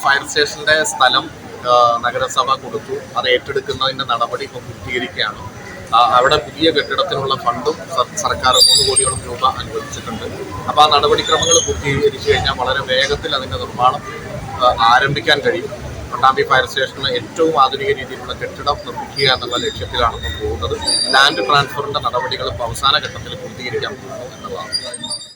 Fire സ്റ്റേഷന്റെ സ്ഥലം നഗരസഭ കൊടുത്തു. അത് ഏറ്റെടുക്കുന്നതിന്റെ നടപടി ഇപ്പോൾ പൂർത്തീകരിക്കുകയാണ്. അവിടെ പുതിയ കെട്ടിടത്തിനുള്ള ഫണ്ടും സർക്കാർ 3 കോടിയോളം രൂപ അനുവദിച്ചിട്ടുണ്ട്. അപ്പോൾ ആ നടപടിക്രമങ്ങൾ പൂർത്തീകരിച്ചു കഴിഞ്ഞാൽ വളരെ വേഗത്തിൽ അതിൻ്റെ നിർമ്മാണം ആരംഭിക്കാൻ കഴിയും. പട്ടാമ്പി ഫയർ സ്റ്റേഷന് ഏറ്റവും ആധുനിക രീതിയിലുള്ള കെട്ടിടം നിർമ്മിക്കുക എന്നുള്ള ലക്ഷ്യത്തിലാണ് ഇപ്പോൾ പോകുന്നത്. ലാൻഡ് ട്രാൻസ്ഫറിന്റെ നടപടികൾ ഇപ്പോൾ അവസാന ഘട്ടത്തിൽ പൂർത്തീകരിക്കാൻ പോകുന്നു എന്നുള്ളതാണ്.